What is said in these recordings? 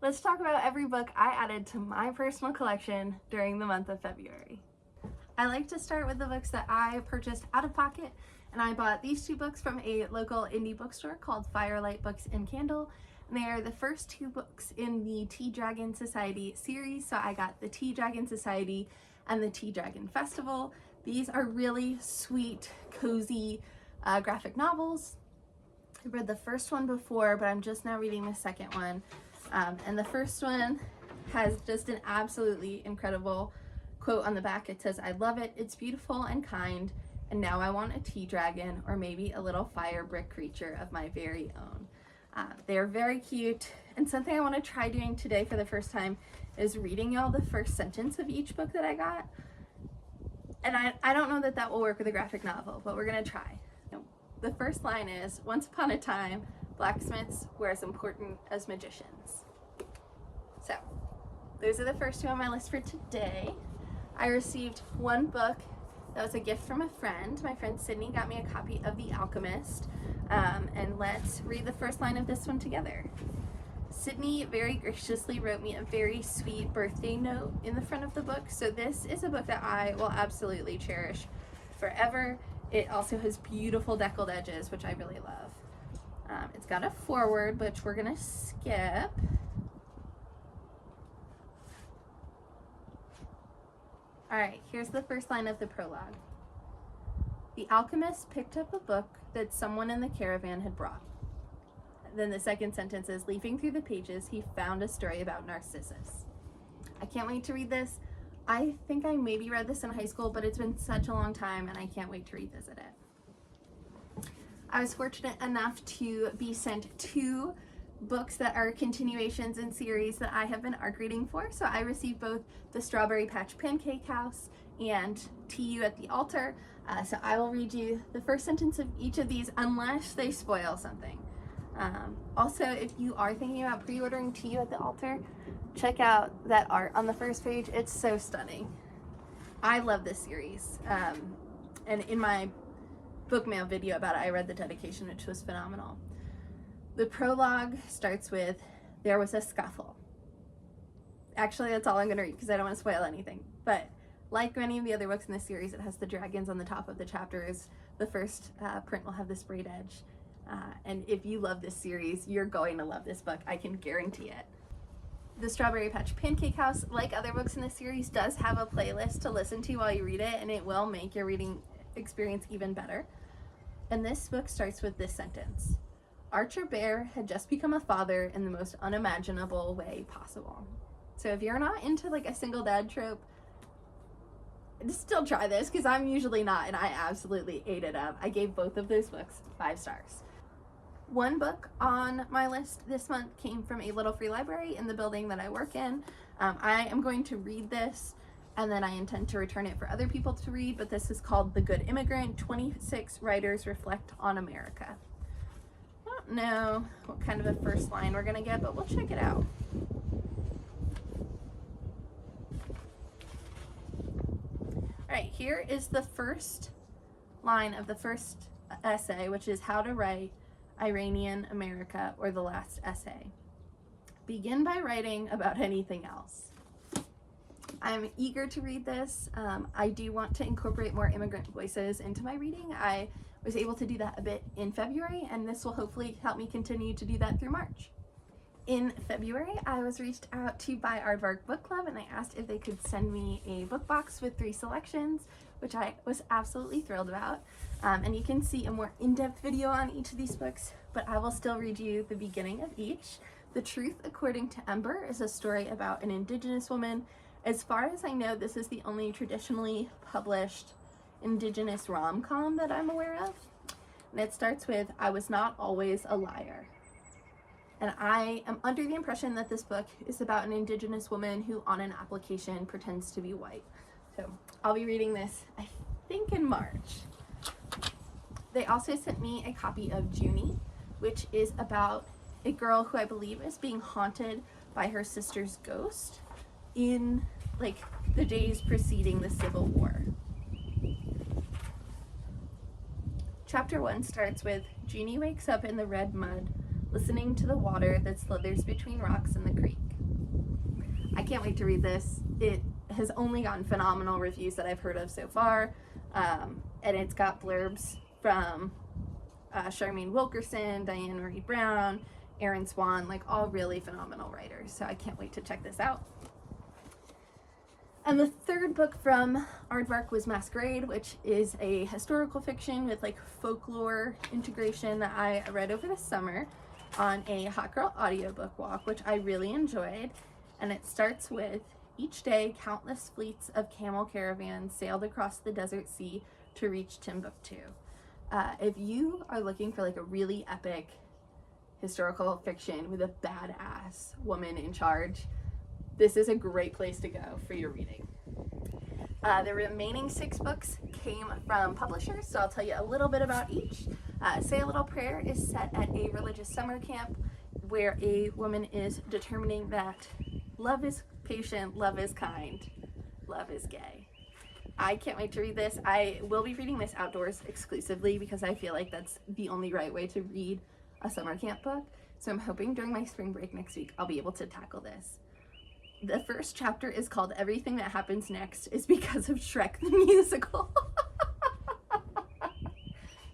Let's talk about every book I added to my personal collection during the month of February. I like to start with the books that I purchased out of pocket, and I bought these two books from a local indie bookstore called Firelight Books and Candle. And they are the first two books in the Tea Dragon Society series, so I got the Tea Dragon Society and the Tea Dragon Festival. These are really sweet, cozy graphic novels. I read the first one before, but I'm just now reading the second one. And the first one has just an absolutely incredible quote on the back. It says, "I love it, it's beautiful and kind, and now I want a tea dragon or maybe a little fire brick creature of my very own." They're very cute, and something I want to try doing today for the first time is reading y'all the first sentence of each book that I got. And I don't know that that will work with a graphic novel, but we're going to try. The first line is, "Once upon a time, blacksmiths were as important as magicians." So, those are the first two on my list for today. I received one book that was a gift from a friend. My friend Sydney got me a copy of The Alchemist, and let's read the first line of this one together. Sydney very graciously wrote me a very sweet birthday note in the front of the book, so this is a book that I will absolutely cherish forever. It also has beautiful deckled edges, which I really love. It's got a foreword, which we're gonna skip. All right, here's the first line of the prologue. "The alchemist picked up a book that someone in the caravan had brought." Then the second sentence is, "Leafing through the pages, he found a story about Narcissus." I can't wait to read this. I think I maybe read this in high school, but it's been such a long time and I can't wait to revisit it. I was fortunate enough to be sent two books that are continuations in series that I have been ARC reading for. So I received both The Strawberry Patch Pancake House and To You at the Altar. So I will read you the first sentence of each of these unless they spoil something. Also, if you are thinking about pre-ordering To You at the Altar, check out that art on the first page. It's so stunning. I love this series. And in my book mail video about it, I read the dedication, which was phenomenal. The prologue starts with, "There was a scuffle." Actually, that's all I'm going to read because I don't want to spoil anything. But like many of the other books in this series, it has the dragons on the top of the chapters. The first print will have this braid edge. And if you love this series, you're going to love this book. I can guarantee it. The Strawberry Patch Pancake House, like other books in this series, does have a playlist to listen to while you read it, and it will make your reading experience even better. And this book starts with this sentence: "Archer Bear had just become a father in the most unimaginable way possible." So if you're not into like a single dad trope, still try this because I'm usually not, and I absolutely ate it up. I gave both of those books 5 stars. One book on my list this month came from a little free library in the building that I work in. I am going to read this and then I intend to return it for other people to read, but this is called The Good Immigrant, 26 Writers Reflect on America. I don't know what kind of a first line we're gonna get, but we'll check it out. All right, here is the first line of the first essay, which is How to Write Iranian America, or the last essay. "Begin by writing about anything else." I'm eager to read this. I do want to incorporate more immigrant voices into my reading. I was able to do that a bit in February, and this will hopefully help me continue to do that through March. In February, I was reached out to by Aardvark Book Club, and I asked if they could send me a book box with 3 selections, which I was absolutely thrilled about. And you can see a more in-depth video on each of these books, but I will still read you the beginning of each. The Truth According to Ember is a story about an Indigenous woman. As far as I know, this is the only traditionally published Indigenous rom-com that I'm aware of. And it starts with, "I was not always a liar." And I am under the impression that this book is about an Indigenous woman who on an application pretends to be white. So I'll be reading this, I think, in March. They also sent me a copy of Junie, which is about a girl who I believe is being haunted by her sister's ghost in like the days preceding the Civil War. Chapter 1 starts with, "Junie wakes up in the red mud listening to the water that slithers between rocks in the creek. I can't wait to read this. It has only gotten phenomenal reviews that I've heard of so far, and it's got blurbs from Charmaine Wilkerson, Diane Marie Brown, Aaron Swan, like all really phenomenal writers. So I can't wait to check this out. And the third book from Aardvark was Masquerade, which is a historical fiction with like folklore integration that I read over the summer on a Hot Girl audiobook walk, which I really enjoyed. And it starts with, each day countless fleets of camel caravans sailed across the desert sea to reach Timbuktu. If you are looking for like a really epic historical fiction with a badass woman in charge, this is a great place to go for your reading. The remaining 6 books came from publishers, so I'll tell you a little bit about each. Say a Little Prayer is set at a religious summer camp where a woman is determining that love is patient, love is kind, love is gay. I can't wait to read this. I will be reading this outdoors exclusively because I feel like that's the only right way to read a summer camp book. So I'm hoping during my spring break next week I'll be able to tackle this. The first chapter is called Everything That Happens Next is because of Shrek the Musical.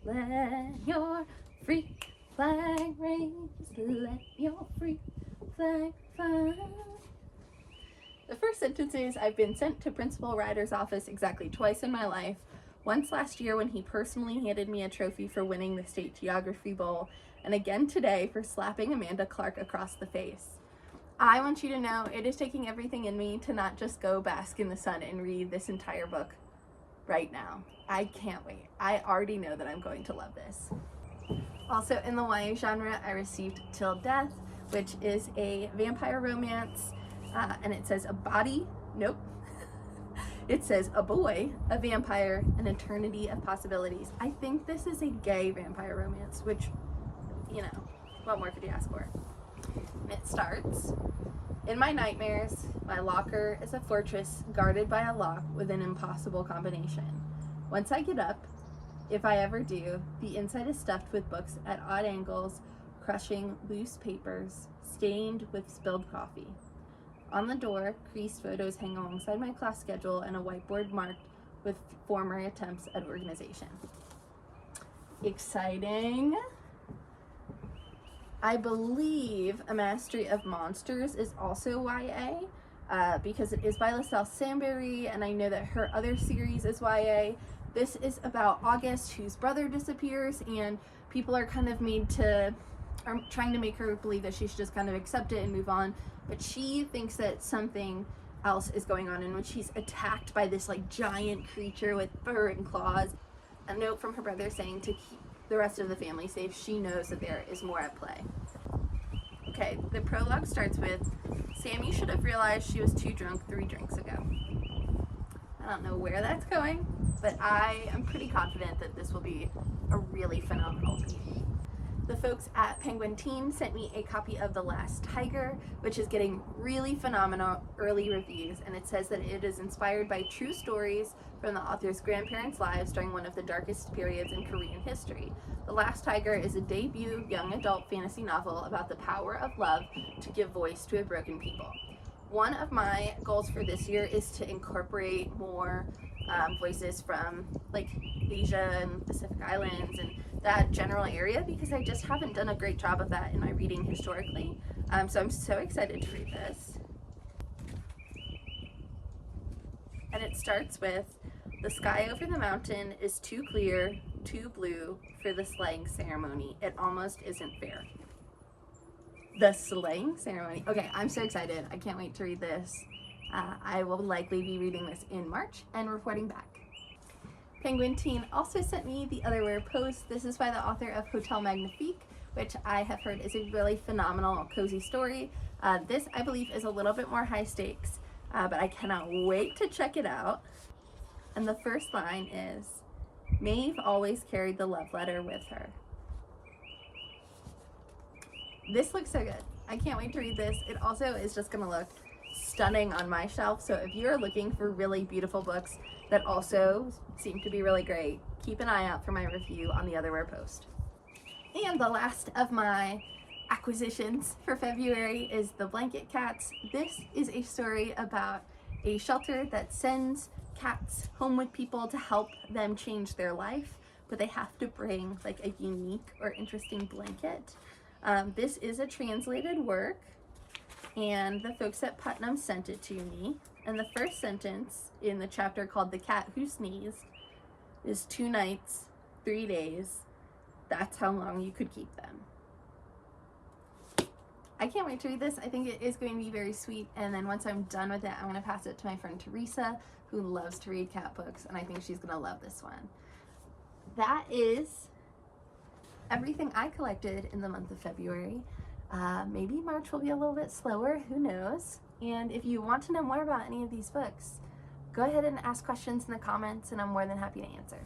Let your freak flag raise, let your freak flag fly. The first sentence is, I've been sent to Principal Ryder's office exactly twice in my life. Once last year when he personally handed me a trophy for winning the state geography bowl, and again today for slapping Amanda Clark across the face. I want you to know it is taking everything in me to not just go bask in the sun and read this entire book right now. I can't wait. I already know that I'm going to love this. Also in the YA genre, I received Till Death, which is a vampire romance, and it says a body, nope. It says a boy, a vampire, an eternity of possibilities. I think this is a gay vampire romance, which, you know, what more could you ask for? And it starts, in my nightmares, my locker is a fortress guarded by a lock with an impossible combination. Once I get up, if I ever do, the inside is stuffed with books at odd angles, crushing loose papers, stained with spilled coffee. On the door, creased photos hang alongside my class schedule and a whiteboard marked with former attempts at organization. Exciting. I believe A Mastery of Monsters is also YA, because it is by LaSalle Sambury, and I know that her other series is YA. This is about August, whose brother disappears, and people are kind of are trying to make her believe that she should just kind of accept it and move on, but she thinks that something else is going on, and when she's attacked by this like giant creature with fur and claws, a note from her brother saying to keep the rest of the family safe, she knows that there is more at play. Okay, the prologue starts with, Sammy should have realized she was too drunk 3 drinks ago. I don't know where that's going, but I am pretty confident that this will be a really phenomenal read. The folks at Penguin Teen sent me a copy of The Last Tiger, which is getting really phenomenal early reviews, and it says that it is inspired by true stories from the author's grandparents' lives during one of the darkest periods in Korean history. The Last Tiger is a debut young adult fantasy novel about the power of love to give voice to a broken people. One of my goals for this year is to incorporate more voices from like Asia and Pacific Islands and that general area, because I just haven't done a great job of that in my reading historically. So I'm so excited to read this. And it starts with, the sky over the mountain is too clear, too blue for the slaying ceremony. It almost isn't fair. The slaying ceremony. Okay, I'm so excited. I can't wait to read this. I will likely be reading this in March and reporting back. Penguin Teen also sent me The Otherwhere Post. This is by the author of Hotel Magnifique, which I have heard is a really phenomenal, cozy story. This, I believe, is a little bit more high stakes, but I cannot wait to check it out. And the first line is, Maeve always carried the love letter with her. This looks so good. I can't wait to read this. It also is just gonna look stunning on my shelf, so if you're looking for really beautiful books that also seem to be really great, keep an eye out for my review on The Otherwhere Post. And the last of my acquisitions for February is The Blanket Cats. This is a story about a shelter that sends cats home with people to help them change their life, but they have to bring like a unique or interesting blanket. This is a translated work, and the folks at Putnam sent it to me. And the first sentence in the chapter called The Cat Who Sneezed is 2 nights, 3 days. That's how long you could keep them. I can't wait to read this. I think it is going to be very sweet. And then once I'm done with it, I'm going to pass it to my friend Teresa, who loves to read cat books. And I think she's going to love this one. That is everything I collected in the month of February. Maybe March will be a little bit slower. Who knows? And if you want to know more about any of these books, go ahead and ask questions in the comments, and I'm more than happy to answer.